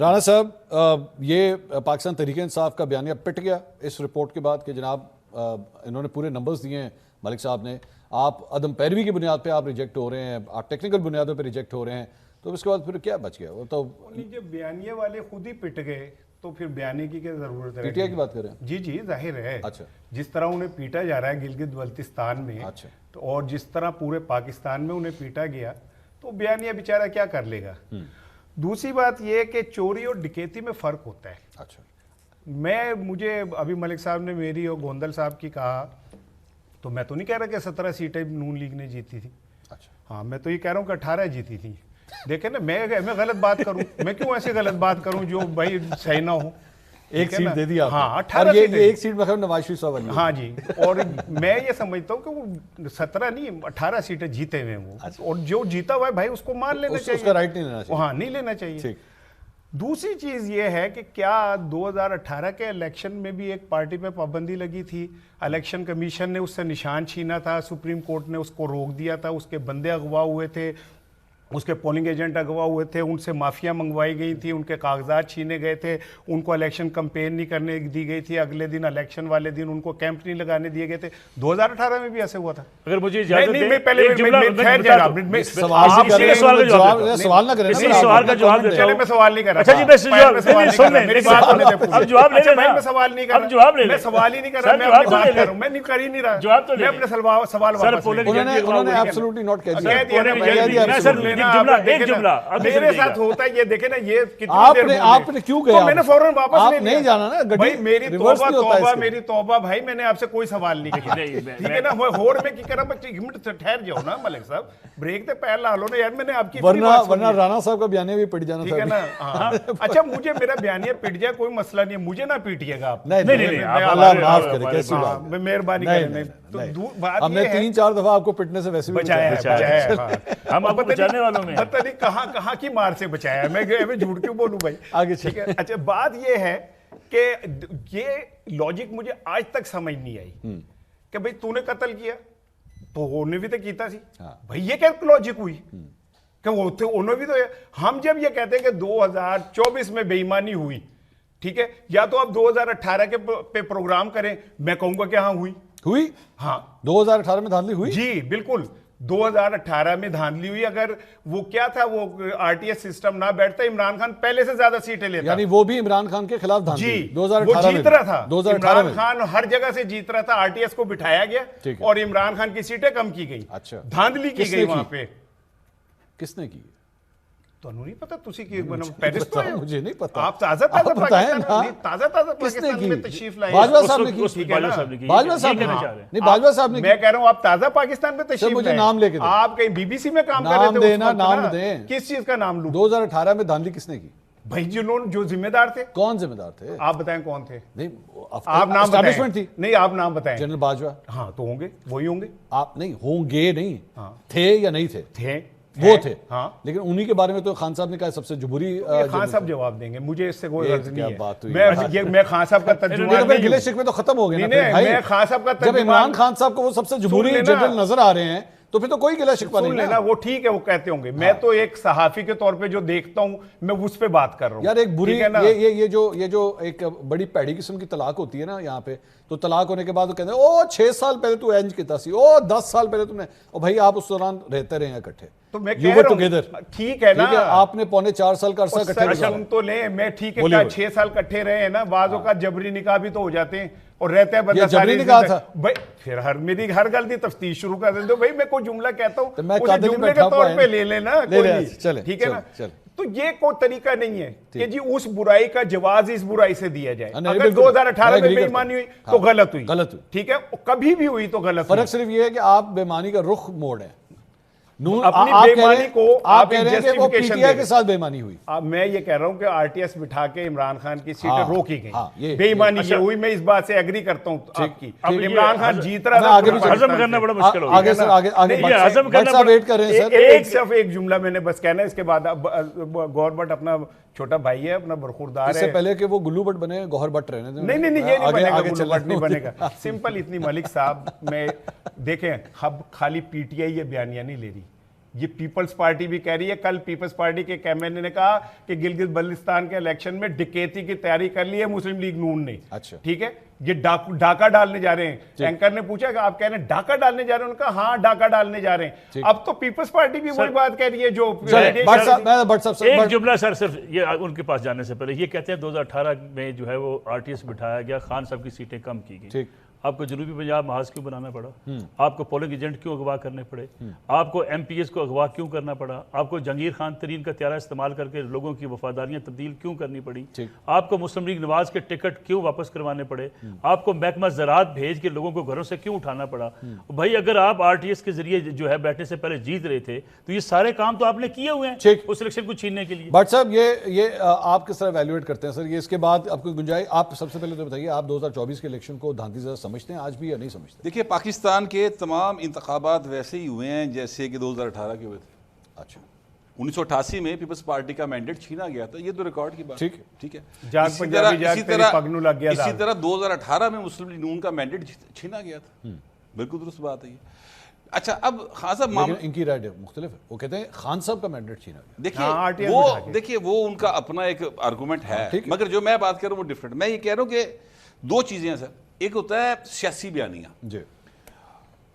رانا صاحب یہ پاکستان تحریک انصاف کا بیانیہ پٹ گیا اس رپورٹ کے بعد کہ جناب انہوں نے پورے نمبرز دیے ہیں ملک صاحب نے, آپ عدم پیروی کی بنیاد پہ آپ ریجیکٹ ہو رہے ہیں, آپ ٹیکنیکل بنیادوں پہ ریجیکٹ ہو رہے ہیں, تو اس کے بعد پھر کیا بچ گیا؟ وہ تو جب بیانیے والے خود ہی پٹ گئے تو پھر بیانیے کی کیا ضرورت ہے؟ پی ٹی آئی کی بات کر رہے ہیں؟ جی ظاہر ہے. اچھا, جس طرح انہیں پیٹا جا رہا ہے گلگت بلتستان میں, اچھا, اور جس طرح پورے پاکستان میں انہیں پیٹا گیا, تو بیانیہ بیچارہ کیا کر لے گا. دوسری بات یہ ہے کہ چوری اور ڈکیتی میں فرق ہوتا ہے. اچھا, مجھے ابھی ملک صاحب نے میری اور گوندل صاحب کی کہا, تو میں تو نہیں کہہ رہا کہ 17 سیٹیں نون لیگ نے جیتی تھی. اچھا, ہاں میں تو یہ کہہ رہا ہوں کہ 18 جیتی تھی. دیکھیں نا, میں غلط بات کروں, میں کیوں ایسے غلط بات کروں جو بھائی صحیح نہ ہو. ایک سیٹ دے دی آپ نے. ہاں 18 سیٹ, ایک سیٹ میں نواز شریف صاحب والی. ہاں جی, اور میں یہ سمجھتا ہوں کہ وہ 17 نہیں 18 سیٹیں جیتے ہوئے ہیں وہ, اور جو جیتا ہوا ہے بھائی اس کو مان لینا چاہیے, اس کا رائٹ نہیں لینا چاہیے. ہاں نہیں لینا چاہیے. دوسری چیز یہ ہے کہ کیا 2018 کے الیکشن میں بھی ایک پارٹی پہ پابندی لگی تھی, الیکشن کمیشن نے اس سے نشان چھینا تھا, سپریم کورٹ نے اس کو روک دیا تھا, اس کے بندے اغوا ہوئے تھے, اس کے پولنگ ایجنٹ اغوا ہوئے تھے, ان سے مافیا منگوائی گئی تھی, ان کے کاغذات چھینے گئے تھے, ان کو الیکشن کمپین نہیں کرنے دی گئی تھی, اگلے دن الیکشن والے دن ان کو کیمپ نہیں لگانے دیے گئے تھے. 2018 میں بھی ایسے ہوا تھا. اگر مجھے اجازت دیں سوال نہ کریں, سوال کا جواب دیتا ہوں. میں سوال نہیں کر رہا. اچھا جی, میں سن لیں میری بات ہونے دیں. اب جواب لے لیں. میں سوال نہیں کر رہا, اب جواب لے لیں. میں سوال ہی نہیں کر رہا, میں اپنی بات کر رہا ہوں, میں نہیں کر ہی نہیں رہا. جواب تو میں اپنے سوال واپس لے لوں. انہوں نے ایبسولوٹلی نوٹ کہہ دیا. میرے ساتھ ہوتا ہے یہ, دیکھیں نا یہ کتنی آپ نے کیوں گیا, میں نے فوراً واپس لے نہیں جانا نا. بھائی میری توبہ بھائی, میں نے آپ سے کوئی سوال نہیں کیا, ٹھیک ہے نا. ہوڑ میں کی کرا بچے ایک منٹ ٹھہر جاؤ نا ملک صاحب, بریک تے پیر لا لو نا یار, میں نے آپ کی ورنہ رانا صاحب کا بیانیہ بھی پٹ جانا, ٹھیک ہے نا. اچھا مجھے میرا بیانیہ پٹ جائے کوئی مسئلہ نہیں ہے, مجھے نہ پیٹیے گا آپ. نہیں, اللہ معاف کرے, کیسی بات, مہربانی کریں. ہم نے 3-4 دفعہ آپ کو پٹنے سے ویسے بھی بچایا, ہم آپ کو بچانے والوں میں, پتہ نہیں کہاں کی مار سے بچایا. میں جھوٹ کیوں بولوں بھائی, آگے ٹھیک ہے. اچھا بات یہ ہے کہ یہ لاجک مجھے آج تک سمجھ نہیں آئی کہ بھئی تو نے قتل کیا تو انہوں نے بھی تو کیتا سی. بھئی یہ کیا لاجک ہوئی کہ وہ تھے انہوں بھی تو. ہم جب یہ کہتے ہیں کہ 2024 میں بے ایمانی ہوئی, ٹھیک ہے, یا تو آپ 2018 کے پہ پروگرام کریں, میں کہوں گا کہ ہاں ہوئی. ہاں 2018 میں دھاندلی ہوئی. جی بالکل 2018 میں دھاندلی ہوئی. اگر وہ کیا تھا, وہ آر ٹی ایس سسٹم نہ بیٹھتا, عمران خان پہلے سے زیادہ سیٹیں لیتا. یعنی وہ بھی عمران خان کے خلاف دھاندلی. جی وہ جیت رہا تھا, 2018 عمران خان ہر جگہ سے جیت رہا تھا, آر ٹی ایس کو بٹھایا گیا اور عمران خان کی سیٹیں کم کی گئی. اچھا, دھاندلی کی گئی وہاں پہ. کس نے کی؟ تو نہیں پتا, تسی کی پیرس تو ہے, مجھے نہیں پتا. آپ تازہ پاکستان میں تشریف لائے. باجوہ صاحب نے کی. باجوہ صاحب نے نہیں, باجوہ صاحب نے. میں کہہ رہا ہوں آپ تازہ پاکستان میں تشریف لائے. مجھے نام لے کے دیں. آپ کہیں بی بی سی میں کام کر رہے تھے, نام دیں. کس چیز کا نام لوں؟ 2018 میں دھاندلی کس نے کی؟ بھائی جو ذمہ دار تھے. کون ذمہ دار تھے؟ آپ بتائیں کون تھے. نہیں آپ نام اسٹیبلشمنٹ تھی. نہیں آپ نام بتائیں. جنرل باجوہ. ہاں تو ہوں گے, وہی ہوں گے. آپ نہیں ہوں گے, نہیں تھے یا نہیں تھے, وہ تھے. ہاں لیکن انہی کے بارے میں تو خان صاحب نے کہا سب سے جمہوری. خان صاحب جواب دیں گے, مجھے اس سے کوئی غرض نہیں ہے. میں خان صاحب کا ترجمہ نہیں, گلے شکوے تو ختم ہو گئے نا. میں خان صاحب کا جب عمران خان صاحب کو وہ سب سے جمہوری جنرل نظر آ رہے ہیں تو پھر تو کوئی گلہ شکوہ نہیں لینا. وہ ٹھیک ہے, وہ کہتے ہوں گے. میں تو ایک صحافی کے طور پہ جو دیکھتا ہوں میں اس پہ بات کر رہا ہوں. یار ایک بری یہ جو ایک بڑی پیڑی قسم کی طلاق ہوتی ہے نا یہاں پہ, تو طلاق ہونے کے بعد وہ کہتے ہیں او 6 سال پہلے تو اینج کیتا سی, او 10 سال پہلے تم نے, او بھائی آپ اس دوران رہتے رہے ہیں اکٹھے. تو میں کہہ رہا ہوں ٹھیک ہے نا, آپ نے 4.25 سال کا عرصہ اکٹھے رہے. سن تو لیں, میں ٹھیک ہے 6 سال اکٹھے رہے ہیں نا, بعض اوقات جبری نکاح بھی تو ہو جاتے ہیں اور رہتا ہے بندہ ساری نکاح تھا. بھائی پھر میری ہر غلطی تفتیش شروع کر دیں. بھائی میں کوئی جملہ کہتا ہوں اسے جملے کے طور پہ لے لینا, ٹھیک ہے نا. تو یہ کوئی طریقہ نہیں ہے کہ جی اس برائی کا جواز اس برائی سے دیا جائے. اگر 2018 میں بے ایمانی ہوئی تو غلط ہوئی, ٹھیک ہے, ٹھیک بھی ہوئی تو غلط. فرق صرف یہ ہے کہ آپ بے ایمانی کا رخ موڑ ہیں. اپنی بے ایمانی کو آپ جسٹیفیکیشن کے ساتھ بے ایمانی ہوئی. میں یہ کہہ رہا ہوں کہ آر ٹی ایس بٹھا کے عمران خان کی سیٹیں روکی گئی, بے ایمانی یہ ہوئی. میں اس بات سے ایگری کرتا ہوں آپ کی. عمران خان جیت رہا تھا, ہضم کرنا بڑا مشکل ہو آگے سر ہضم کرنا ویٹ کر رہے ہیں سر. ایک جملہ میں نے بس کہنا ہے, اس کے بعد گور بٹ اپنا چھوٹا بھائی ہے, اپنا برخوردار ہے. اس سے پہلے کہ وہ گلو بٹ بنے گوہر بٹ رہنے دیں. نہیں یہ نہیں بنے گا, گلو بٹ نہیں بنے گا. سمپل اتنی ملک صاحب میں دیکھیں, اب خالی پی ٹی آئی یہ بیانیہ نہیں لے رہی, یہ پیپلز پارٹی بھی کہہ رہی ہے. کل پیپلز پارٹی کے ایم نے کہا کہ گلگت بلتستان کے الیکشن میں ڈکیتی کی تیاری کر لی ہے مسلم لیگ نون نے. اچھا ٹھیک ہے, یہ ڈاکہ ڈالنے جا رہے ہیں. اینکر نے پوچھا کہ آپ کہہ رہے ہیں ڈاکہ ڈالنے جا رہے ہیں, ان کا ہاں ڈاکہ ڈالنے جا رہے ہیں. اب تو پیپلز پارٹی بھی وہی بات کہہ رہی ہے جو ایک جملہ سر صرف یہ ان کے پاس جانے سے پہلے یہ کہتے ہیں 2018 میں جو ہے وہ RTS بٹھایا گیا, خان صاحب کی سیٹیں کم کی گئی. آپ کو جنوبی پنجاب محاذ کیوں بنانا پڑا؟ آپ کو پولنگ ایجنٹ کیوں اغوا کرنے پڑے؟ آپ کو MPs کو اغوا کیوں کرنا پڑا؟ آپ کو جہانگیر خان ترین کا طیارہ استعمال کر کے لوگوں کی وفاداریاں تبدیل کیوں کرنی پڑی؟ آپ کو مسلم لیگ نواز کے ٹکٹ کیوں واپس کروانے پڑے؟ آپ کو محکمہ زراعت بھیج کے لوگوں کو گھروں سے کیوں اٹھانا پڑا؟ بھائی اگر آپ RTS کے ذریعے جو ہے بیٹھنے سے پہلے جیت رہے تھے تو یہ سارے کام تو آپ نے کیے ہوئے ہیں اس الیکشن کو چھیننے کے لیے. بٹ صاحب یہ آپ کس طرح ایویلویٹ کرتے ہیں سر؟ یہ اس کے بعد آپ کو گنجائش, آپ سب سے پہلے تو بتائیے آپ 2024 کے الیکشن کو دھاندلی زدہ سمجھتے ہیں آج بھی یا نہیں سمجھتے؟ دیکھیے پاکستان کے تمام انتخابات ویسے ہی ہوئے ہیں جیسے کہ 2018 کے ہوئے تھے. اچھا 1988 میں پیپلز پارٹی کا مینڈیٹ چھینا گیا تھا, یہ تو ریکارڈ کی بات ہے. ٹھیک ہے, اسی طرح 2018 میں مسلم لیگ نون کا مینڈیٹ چھینا گیا تھا. بالکل درست بات ہے یہ. اچھا اب خان صاحب ان کی رائے مختلف ہے, وہ کہتے ہیں خان صاحب کا مینڈیٹ چھینا گیا. دیکھیے وہ ان کا اپنا ایک آرگومنٹ ہے, مگر جو میں بات کر رہا ہوں وہ ڈفرینٹ. میں یہ کہہ رہا ہوں کہ دو چیزیں ہیں سر. ایک ہوتا ہے سیاسی بیانیہ. جی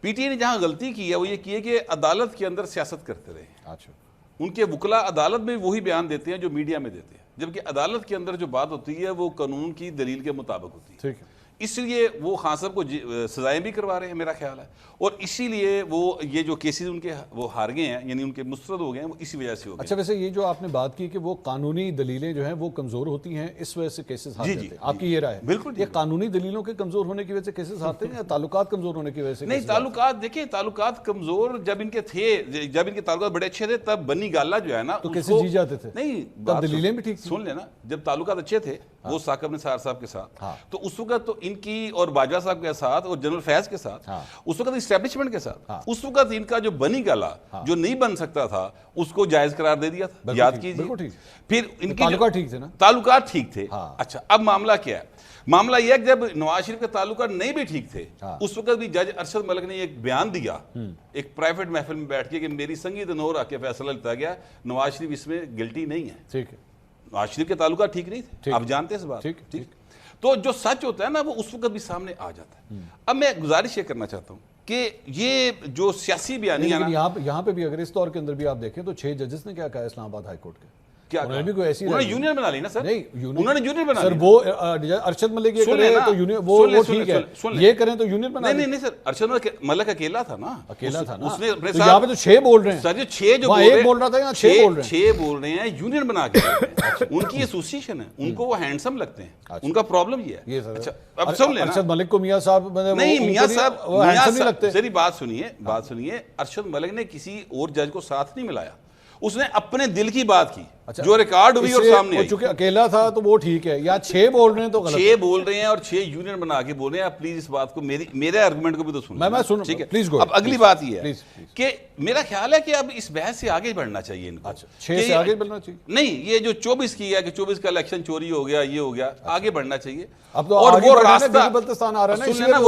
PTI نے جہاں غلطی کی ہے وہ یہ کی ہے کہ عدالت کے اندر سیاست کرتے رہے. اچھا ان کے وکلا عدالت میں وہی بیان دیتے ہیں جو میڈیا میں دیتے ہیں, جبکہ عدالت کے اندر جو بات ہوتی ہے وہ قانون کی دلیل کے مطابق ہوتی ہے. ٹھیک ہے, اس لیے وہ خان صاحب کو سزائیں بھی کروا رہے ہیں میرا خیال ہے, اور اسی لیے وہ یہ جو کیسز ان کے وہ ہار گئے ہیں یعنی ان کے مسترد ہو گئے ہیں وہ اسی وجہ سے ہو گئے. اچھا ویسے یہ جو آپ نے بات کی کہ وہ قانونی دلیلیں جو ہیں وہ کمزور ہوتی ہیں اس وجہ سے کیسز ہارتے ہیں, آپ کی یہ رائے ہے؟ بالکل. یہ قانونی دلیلوں کے کمزور ہونے کی وجہ سے کیسز ہارتے ہیں یا تعلقات کمزور ہونے کی وجہ سے؟ نہیں, تعلقات دیکھیں, تعلقات کمزور جب ان کے تھے, جب ان کے تعلقات بڑے اچھے تھے تب بنی گالا جو ہے نا تو کیسے جی جاتے تھے. نہیں تب دلیلیں بھی ٹھیک سن لینا, جب تعلقات اچھے تھے وہ ثاقب نثار صاحب کے ساتھ تو اس وقت تو ان کی اور باجوہ صاحب کے ساتھ اور جنرل فیض کے ساتھ اس وقت اسٹیبلشمنٹ کے ساتھ اس وقت ان کا جو بنی گالا جو نہیں بن سکتا تھا اس کو جائز قرار دے دیا تھا, یاد کیجئے. پھر ان کے تعلقات ٹھیک تھے نا, تعلقات ٹھیک تھے. اچھا اب معاملہ کیا ہے؟ معاملہ یہ ہے کہ جب نواز شریف کے تعلقات نہیں بھی ٹھیک تھے اس وقت بھی جج ارشد ملک نے ایک بیان دیا ایک پرائیویٹ محفل میں بیٹھ کے کہ میری سنگی دنور آ کے فیصلہ لیتا گیا نواز شریف اس میں گلٹی نہیں ہے. ٹھیک ہے, نواز شریف کے تعلقات ٹھیک نہیں تھے, آپ جانتے ہیں اس بات. ٹھیک, تو جو سچ ہوتا ہے نا وہ اس وقت بھی سامنے آ جاتا ہے. اب میں گزارش یہ کرنا چاہتا ہوں کہ یہ جو سیاسی بیانیہ یہاں پہ بھی اگر اس دور کے اندر بھی آپ دیکھیں تو 6 ججز نے کیا کہا اسلام آباد ہائی کورٹ کے, انہوں نے بھی کوئی ایسی یونین بنا لی نا سر. نہیں انہوں نے یونین بنا لی سر, وہ ارشد ملک یہ کرے تو یونین وہ ٹھیک ہے, یہ کریں تو یونین بنا لی. نہیں سر, ارشد ملک اکیلا تھا نا, اکیلا تھا نا. اس نے تو یہاں پہ تو 6 بول رہے ہیں سر, جو 6 جو ایک بول رہا تھا یہاں 6 بول رہے ہیں, 6 بول رہے ہیں یونین بنا کے. ان کی ایسوسیشن ہے, ان کو وہ ہینڈسم لگتے ہیں, ان کا پرابلم یہ ہے. اچھا اب سن لینا, ارشد ملک کو میاں صاحب نہیں میاں صاحب ہینڈسم نہیں لگتے. سری بات سنیے, ارشد ملک نے کسی اور جج کو ساتھ نہیں ملایا, اس نے اپنے دل کی بات کی جو ریکارڈ ہوئی اور سامنے آئی. چونکہ اکیلا تھا تو وہ ٹھیک ہے, یا 6 بول رہے ہیں تو غلط. 6 بول رہے ہیں اور 6 یونین بنا کے بول رہے ہیں. آپ پلیز اس بات کو میرے آرگومنٹ کو بھی تو سنیں. میں سن, ٹھیک ہے پلیز گو. اب اگلی بات یہ ہے کہ میرا خیال ہے کہ اب اس بحث سے آگے بڑھنا چاہیے ان کو. 6 سے آگے بڑھنا چاہیے. نہیں, یہ جو 24 کی ہے کہ 24 کا الیکشن چوری ہو گیا, یہ ہو گیا, آگے بڑھنا چاہیے. اب تو اور وہ راستہ بلتستان آ رہا ہے نا,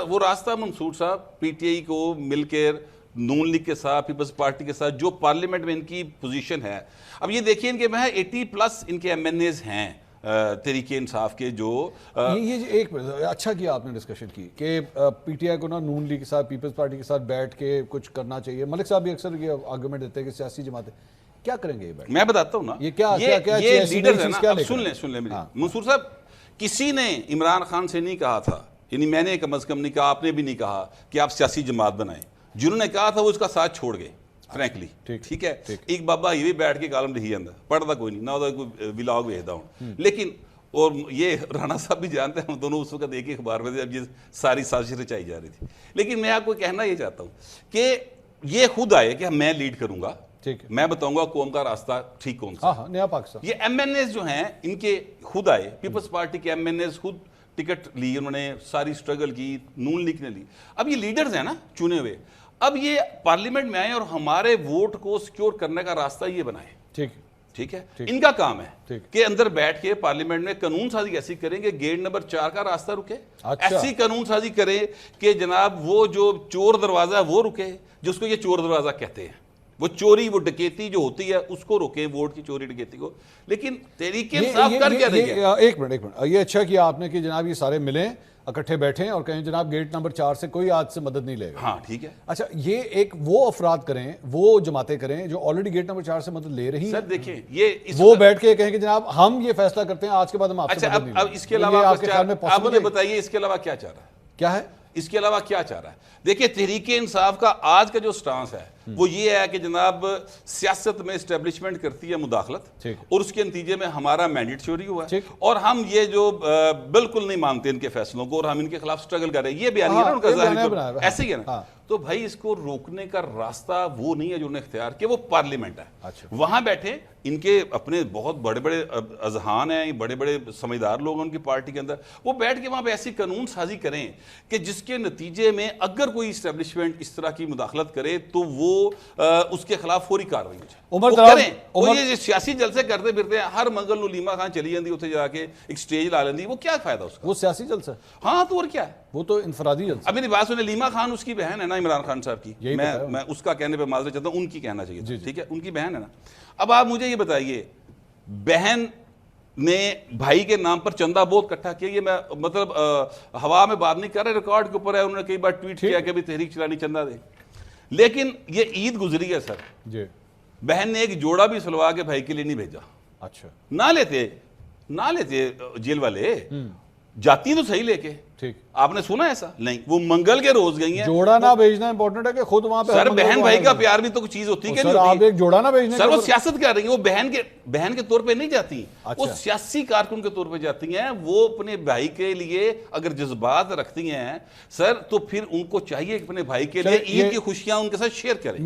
وہ راستہ منصور صاحب PTI کو مل کے نون لیگ کے ساتھ پیپلز پارٹی کے ساتھ جو پارلیمنٹ میں ان کی پوزیشن ہے. اب یہ دیکھیں ان کے میں 80+ ان کے MNAs ہیں تحریک انصاف کے, جو یہ ایک اچھا کیا آپ نے ڈسکشن کی کہ PTI کو نا نون لیگ کے ساتھ پیپلز پارٹی کے ساتھ بیٹھ کے کچھ کرنا چاہیے. ملک صاحب بھی اکثر یہ آرگومنٹ دیتے ہیں کہ سیاسی جماعتیں کیا کریں گے یہ بیٹھ. میں بتاتا ہوں نا, یہ لیڈرز ہیں نا. سن لیں منصور صاحب, کسی نے عمران خان سے نہیں کہا تھا, یعنی میں نے کم از کم نہیں کہا, آپ نے بھی نہیں کہا کہ آپ سیاسی جماعت بنائیں. جنہوں نے کہا تھا وہ اس کا ساتھ چھوڑ گئے فرینکلی. ٹھیک ہے, ایک بابا یہ بھی بیٹھ کے کالم لکھی جاتا, پڑھتا کوئی نہیں, نہ کوئی ولاگ بھیجتا ہوں. لیکن اور یہ رانا صاحب بھی جانتے ہیں, ہم دونوں اس وقت ایک ہی اخبار میں تھے جب یہ ساری سازش رچائی جا رہی تھی. لیکن میں آپ کو کہنا یہ چاہتا ہوں کہ یہ خود آئے کہ میں لیڈ کروں گا, میں بتاؤں گا قوم کا راستہ ٹھیک کون سا. نیا پاکستان. یہ MNAs جو ہیں ان کے خود آئے, پیپلز پارٹی کے MNAs خود ٹکٹ لی, انہوں نے ساری سٹرگل کی, نون لیگ نے لی. اب یہ لیڈرز ہیں نا چنے ہوئے, اب یہ پارلیمنٹ میں آئیں اور ہمارے ووٹ کو سیکیور کرنے کا راستہ یہ بنائیں. ٹھیک ہے, ان کا کام ہے کہ اندر بیٹھ کے پارلیمنٹ میں قانون سازی ایسی کریں کہ گیٹ نمبر 4 کا راستہ رکے. ایسی قانون سازی کریں کہ جناب وہ جو چور دروازہ ہے وہ رکے, جس کو یہ چور دروازہ کہتے ہیں. وہ چوری وہ ڈکیتی جو ہوتی ہے اس کو روکیں, ووٹ کی چوری ڈکیتی کو. لیکن تحریک انصاف کر کیا رہی ہے؟ ایک منٹ یہ اچھا کیا آپ نے کہ جناب یہ سارے ملیں اکٹھے بیٹھیں اور کہیں جناب گیٹ نمبر 4 سے کوئی آج سے مدد نہیں لے گا. ہاں ٹھیک ہے. اچھا یہ ایک وہ افراد کریں, وہ جماعتیں کریں جو آلریڈی گیٹ نمبر 4 سے مدد لے رہی ہیں. سر دیکھیں یہ وہ بیٹھ کے کہیں کہ جناب ہم یہ فیصلہ کرتے ہیں آج کے بعد ہم آپ سے مدد نہیں لیں گے. اب اس کے علاوہ آپ مجھے بتائیے اس کے علاوہ کیا چاہ رہا ہے؟ کیا ہے اس کے علاوہ کیا چاہ رہا ہے؟ دیکھیں تحریک انصاف کا آج کا جو سٹانس ہے وہ یہ ہے کہ جناب سیاست میں اسٹیبلشمنٹ کرتی ہے مداخلت, اور اس کے نتیجے میں ہمارا مینڈیٹ چوری ہوا ہے, اور ہم یہ جو بالکل نہیں مانتے ان کے فیصلوں کو اور ہم ان کے خلاف سٹرگل کر رہے ہیں. یہ بیانیہ نا ان کا ظاہری ایسے ہی ہے نا. تو بھائی اس کو روکنے کا راستہ وہ نہیں ہے جو انہوں نے اختیار کیا, وہ پارلیمنٹ ہے. وہاں بیٹھے, ان کے اپنے بہت بڑے بڑے اذہان ہیں, بڑے بڑے سمجھدار لوگ ہیں ان کی پارٹی کے اندر, وہ بیٹھ کے وہاں پہ ایسی قانون سازی کریں کہ جس کے نتیجے میں اگر کوئی اسٹیبلشمنٹ اس طرح کی مداخلت کرے تو وہ اس کے خلاف فوری کارروائی ہو جائے. وہ یہ سیاسی جلسے کرتے پھرتے ہیں, ہر منگل نو لیما خان چلی جاندی اتنے جا کے ایک سٹیج لا لیندی, وہ کیا فائدہ اس کا؟ وہ سیاسی جلسہ. ہاں تو اور کیا ہے, وہ تو انفرادی جلسہ. اب میری بات سنیں, لیما خان اس کی بہن ہے نا عمران خان صاحب کی, میں اس کا کہنے پہ معذرت چاہتا ہوں, ان کی کہنا چاہیے, ٹھیک ہے, ان کی بہن ہے نا. اب آپ مجھے یہ بتائیے, بہن نے بھائی کے نام پر چندہ بہت اکٹھا کیا, یہ میں مطلب ہوا میں بات نہیں کر رہے, ریکارڈ کے اوپر ہے, انہوں نے کئی بار ٹویٹ کیا کہ بھی تحریک چلانی چندہ دے. لیکن یہ عید گزری ہے سر, بہن نے ایک جوڑا بھی سلوا کے بھائی کے لیے نہیں بھیجا. اچھا نہ لیتے جیل والے, جاتی تو صحیح لے کے. ٹھیک, آپ نے سنا ایسا نہیں, وہ منگل کے روز گئی ہیں. جوڑا نہ بھیجنا امپورٹنٹ ہے کہ خود وہاں پہ سر بہن بھائی کا پیار بھی تو کوئی چیز ہوتی ہے کہ نہیں ہوتی؟ آپ ایک جوڑا نہ بھیجنے سر وہ سیاست کر رہی ہیں, وہ بہن کے طور پہ نہیں جاتی, وہ سیاسی کارکن کے طور پہ جاتی ہیں. وہ اپنے بھائی کے لیے اگر جذبات رکھتی ہیں سر, تو پھر ان کو چاہیے کہ اپنے بھائی کے لیے عید کی خوشیاں ان کے ساتھ شیئر کریں.